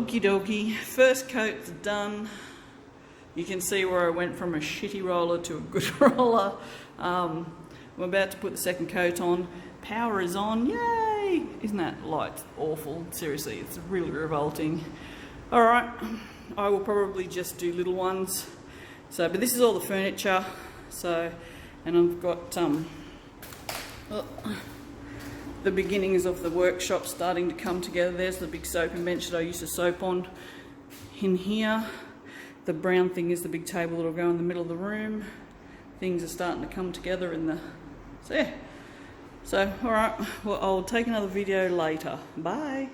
Okie dokie, first coat's done. You can see where I went from a shitty roller to a good roller. I'm about to put the second coat on. Power is on, yay! Isn't that light awful? Seriously, it's really revolting. Alright, I will probably just do little ones. So, but this is all the furniture. So, and I've got the beginnings of the workshop starting to come together. There's the big soaping bench that I used to soap on in here. The brown thing is the big table that'll go in the middle of the room. Things are starting to come together in the... So yeah. So, alright, well, I'll take another video later. Bye.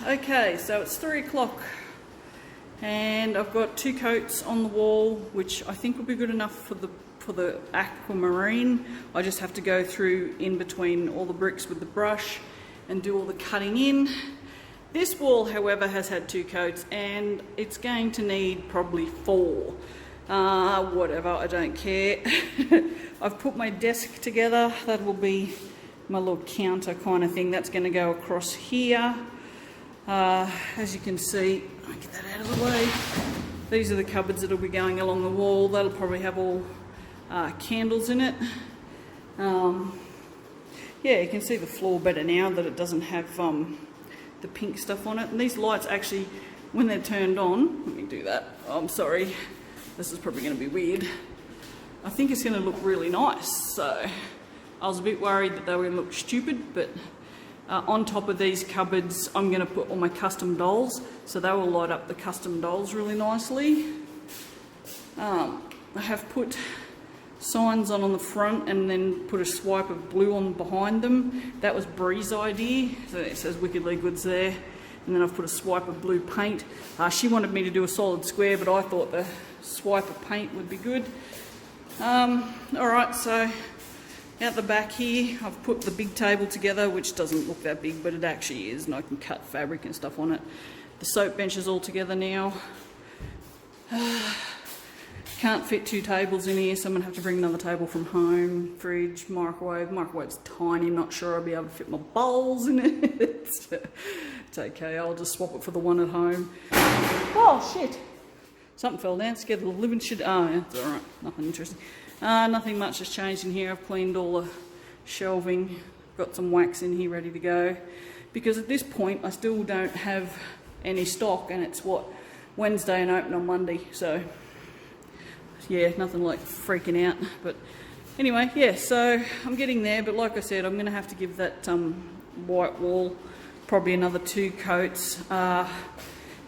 Okay, so it's 3 o'clock and I've got 2 coats on the wall, which I think will be good enough for the aquamarine. I just have to go through in between all the bricks with the brush and do all the cutting in. This wall, however, has had 2 coats and it's going to need probably 4. Whatever, I don't care. I've put my desk together. That will be my little counter kind of thing. That's going to go across here. As you can see, I'll get that out of the way. These are the cupboards that will be going along the wall. That'll probably have all candles in it. Yeah, you can see the floor better now that it doesn't have the pink stuff on it. And these lights actually, when they're turned on, let me do that. Oh, I'm sorry. This is probably going to be weird. I think it's going to look really nice. So I was a bit worried that they were going to look stupid, but on top of these cupboards, I'm going to put all my custom dolls. So they will light up the custom dolls really nicely. I have put signs on the front and then put a swipe of blue on behind them. That was Bree's idea. So it says Wickedly Goods there. And then I've put a swipe of blue paint. She wanted me to do a solid square, but I thought the swipe of paint would be good. Alright, so out the back here, I've put the big table together, which doesn't look that big, but it actually is, and I can cut fabric and stuff on it. The soap bench is all together now. Can't fit 2 tables in here, so I'm going to have to bring another table from home. Fridge, microwave. Microwave's tiny, I'm not sure I'll be able to fit my bowls in it. It's okay, I'll just swap it for the one at home. Oh shit! Something fell down, scared the living shit. Oh yeah, it's alright, nothing interesting. Nothing much has changed in here. I've cleaned all the shelving, got some wax in here ready to go. Because at this point, I still don't have any stock, and it's what, Wednesday and open on Monday, so yeah, nothing like freaking out. But anyway, yeah, so I'm getting there, but like I said, I'm going to have to give that white wall probably another 2 coats.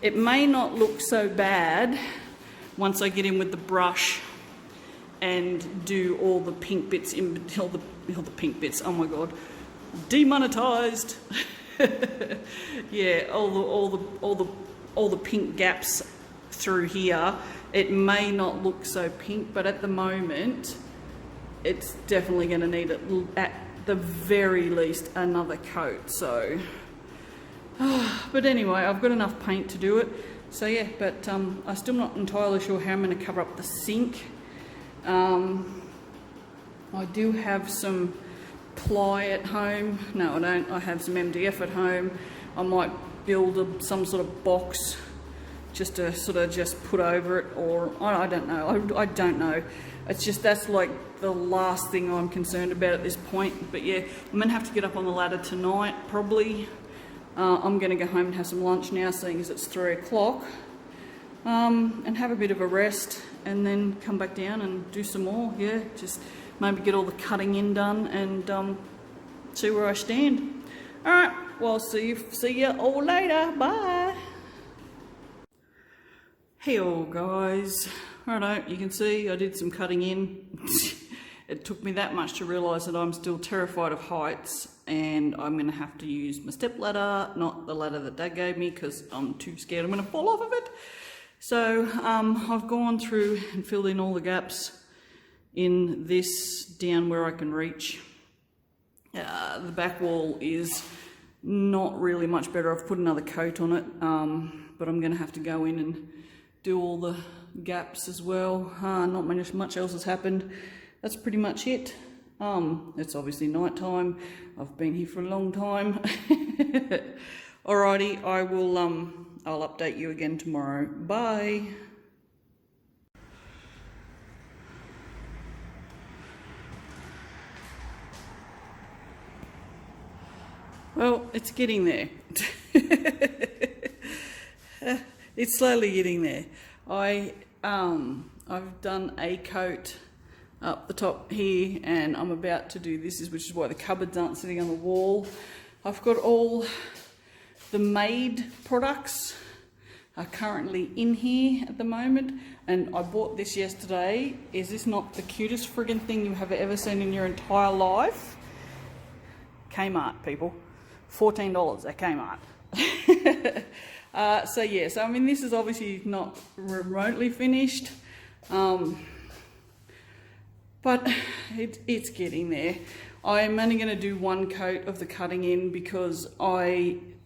It may not look so bad once I get in with the brush and do all the pink bits in all the pink bits. Oh my god, demonetized. Yeah, all the pink gaps through here. It may not look so pink, but at the moment, it's definitely going to need at the very least another coat. So. But anyway, I've got enough paint to do it. So yeah, but I'm still not entirely sure how I'm going to cover up the sink. I do have some ply at home. No, I don't. I have some MDF at home. I might build some sort of box just to sort of just put over it, or I don't know. I don't know. It's just that's like the last thing I'm concerned about at this point. But yeah, I'm going to have to get up on the ladder tonight, probably. I'm going to go home and have some lunch now, seeing as it's 3 o'clock, and have a bit of a rest, and then come back down and do some more. Yeah, just maybe get all the cutting in done and see where I stand. All right, well, see you all later. Bye. Hey all guys. Righto, you can see I did some cutting in. It took me that much to realise that I'm still terrified of heights, and I'm going to have to use my step ladder, not the ladder that Dad gave me, because I'm too scared I'm going to fall off of it. So I've gone through and filled in all the gaps in this down where I can reach. The back wall is not really much better. I've put another coat on it, but I'm going to have to go in and do all the gaps as well. Not much else has happened. That's pretty much it. It's obviously night time. I've been here for a long time. Alrighty, I will I'll update you again tomorrow. Bye. Well, it's getting there. It's slowly getting there. I've done a coat up the top here, and I'm about to do this, which is why the cupboards aren't sitting on the wall. I've got all the made products are currently in here at the moment, and I bought this yesterday. Is this not the cutest friggin' thing you have ever seen in your entire life? Kmart, people. $14 at Kmart. So yes, I mean, this is obviously not remotely finished, but it's getting there. I'm only going to do one coat of the cutting in because I'm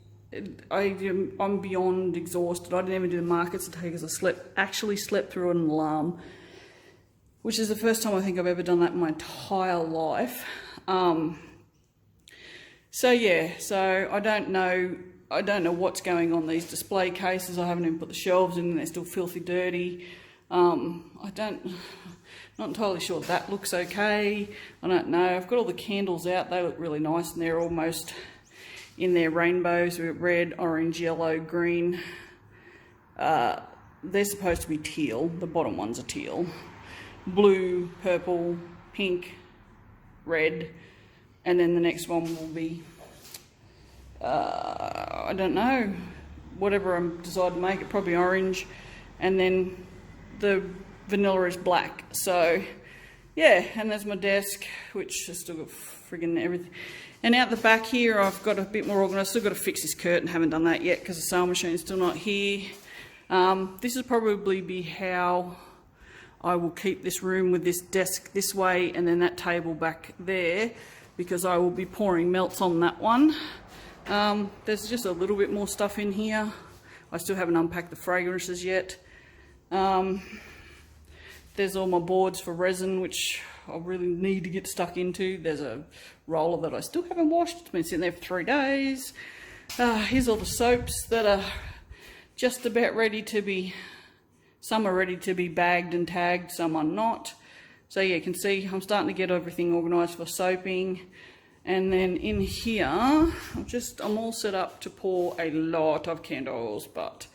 beyond exhausted. I didn't even do the markets today because I actually slept through an alarm, which is the first time I think I've ever done that in my entire life. So yeah, so I don't know what's going on these display cases. I haven't even put the shelves in, they're still filthy dirty. Not entirely sure that looks okay. I don't know. I've got all the candles out, they look really nice, and they're almost in their rainbows. We've got red, orange, yellow, green. They're supposed to be teal, the bottom ones are teal. Blue, purple, pink, red. And then the next one will be, I don't know, whatever I decide to make it, probably orange. And then the vanilla is black. So, yeah, and there's my desk, which has still got friggin' everything. And out the back here, I've got a bit more organised. Still got to fix this curtain, haven't done that yet because the sewing machine's still not here. This will probably be how I will keep this room, with this desk this way and then that table back there, because I will be pouring melts on that one. There's just a little bit more stuff in here. I still haven't unpacked the fragrances yet. There's all my boards for resin, which I really need to get stuck into. There's a roller that I still haven't washed. It's been sitting there for 3 days. Here's all the soaps that are just about ready to be, some are ready to be bagged and tagged, some are not. So yeah, you can see I'm starting to get everything organised for soaping. And then in here, I'm all set up to pour a lot of candles, but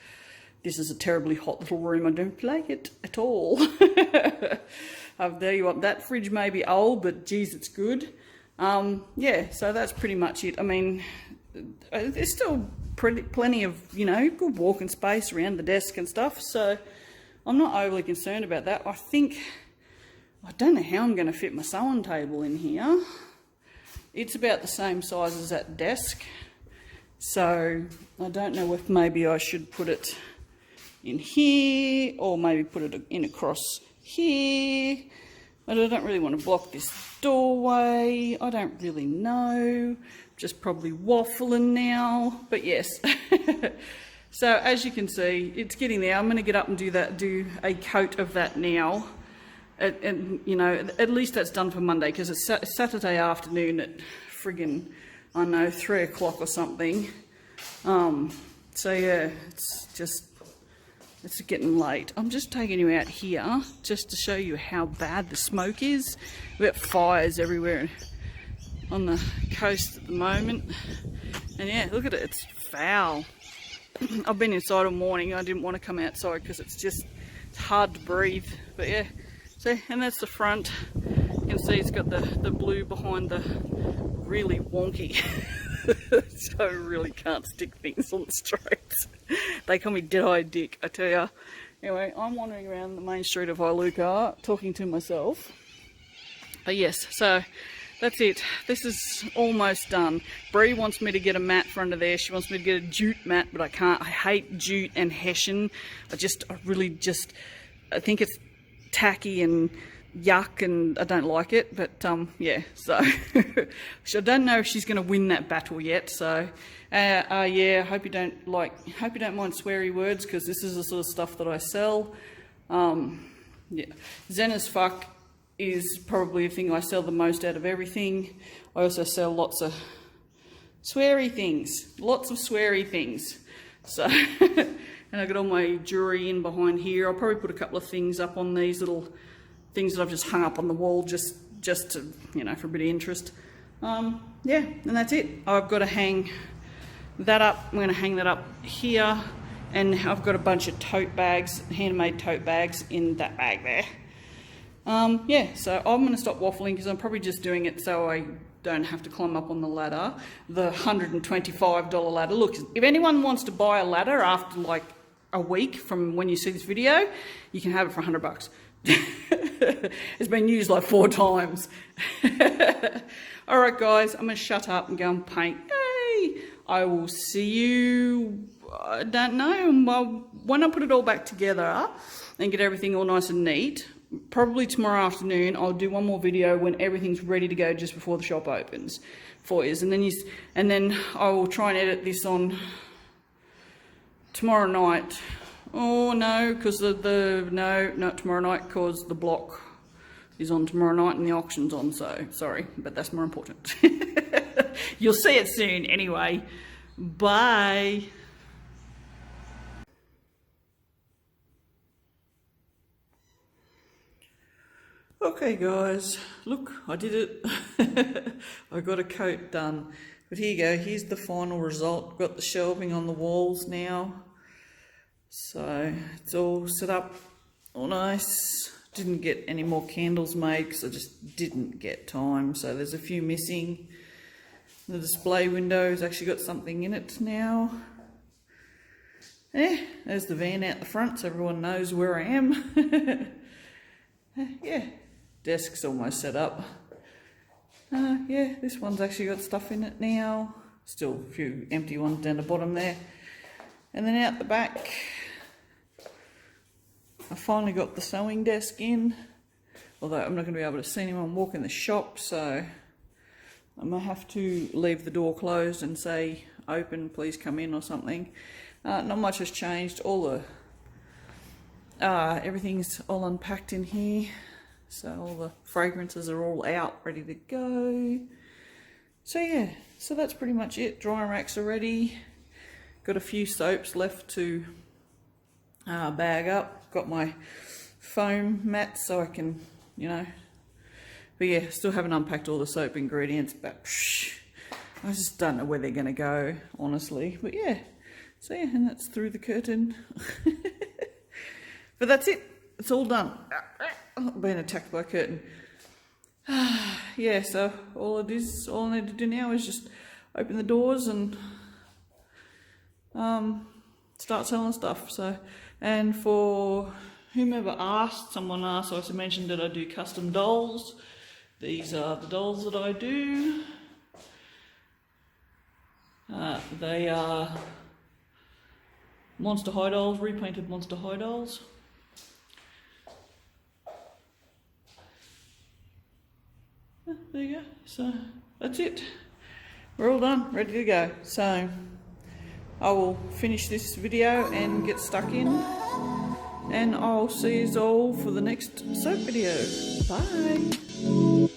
this is a terribly hot little room. I don't like it at all. There you are. That fridge may be old, but geez, it's good. Yeah, so that's pretty much it. I mean, there's still plenty of, you know, good walking space around the desk and stuff, so I'm not overly concerned about that. I don't know how I'm going to fit my sewing table in here. It's about the same size as that desk, so I don't know if maybe I should put it in here or maybe put it in across here. But I don't really want to block this doorway. I don't really know. Just probably waffling now, but yes. So as you can see, it's getting there. I'm going to get up and do a coat of that now. And you know, at least that's done for Monday, because it's Saturday afternoon at friggin', I don't know, 3 o'clock or something. So yeah, it's getting late. I'm just taking you out here just to show you how bad the smoke is. We've got fires everywhere on the coast at the moment. And yeah, look at it, it's foul. I've been inside all morning. I didn't want to come outside because it's hard to breathe. But yeah. So, and that's the front. You can see it's got the blue behind the really wonky. So I really can't stick things on the streets. They call me Dead-Eyed Dick, I tell ya. Anyway, I'm wandering around the main street of Iluka talking to myself. But yes, so that's it. This is almost done. Bree wants me to get a mat for under there. She wants me to get a jute mat, but I can't. I hate jute and hessian. I think it's tacky and yuck, and I don't like it, but yeah, so I don't know if she's going to win that battle yet. So yeah, hope you don't mind sweary words, because this is the sort of stuff that I sell. Yeah, Zen as fuck is probably the thing I sell the most out of everything. I also sell lots of sweary things, lots of sweary things. So, and I got all my jewelry in behind here. I'll probably put a couple of things up on these little things that I've just hung up on the wall, just to, you know, for a bit of interest. Yeah, and that's it. I've got to hang that up. I'm going to hang that up here, and I've got a bunch of tote bags, handmade tote bags in that bag there. Yeah, so I'm going to stop waffling because I'm probably just doing it so I don't have to climb up on the ladder, the $125 ladder. Look, if anyone wants to buy a ladder after like a week from when you see this video, you can have it for $100. It's been used like 4 times. All right, guys, I'm going to shut up and go and paint. Yay! I will see you, I don't know, well, when I put it all back together and get everything all nice and neat, probably tomorrow afternoon, I'll do one more video when everything's ready to go just before the shop opens for you. And then I will try and edit this on tomorrow night. Oh no, because no, not tomorrow night, because the block is on tomorrow night and the auction's on, so sorry, but that's more important. You'll see it soon anyway. Bye. Okay guys, look, I did it. I got a coat done. But here you go, here's the final result. I've got the shelving on the walls now. So it's all set up, all nice. Didn't get any more candles made because I just didn't get time. So there's a few missing. The display window's actually got something in it now. Yeah, there's the van out the front so everyone knows where I am. Yeah. Desk's almost set up. Yeah, this one's actually got stuff in it now. Still a few empty ones down the bottom there. And then out the back, I finally got the sewing desk in. Although I'm not going to be able to see anyone walk in the shop, so I might have to leave the door closed and say, open, please come in or something. Not much has changed. All the everything's all unpacked in here. So all the fragrances are all out, ready to go. So yeah, so that's pretty much it. Dry racks are ready. Got a few soaps left to bag up. Got my foam mats so I can, you know. But yeah, still haven't unpacked all the soap ingredients, but I just don't know where they're going to go, honestly. But yeah, so yeah, and that's through the curtain. But that's it. It's all done. Being attacked by a curtain. Yeah, so all I need to do now is just open the doors and start selling stuff. So, and for whomever asked, someone asked, so I mentioned that I do custom dolls. These are the dolls that I do. They are Monster High dolls, repainted Monster High dolls. There you go. So that's it. We're all done, ready to go. So I will finish this video and get stuck in, and I'll see you all for the next soap video. Bye.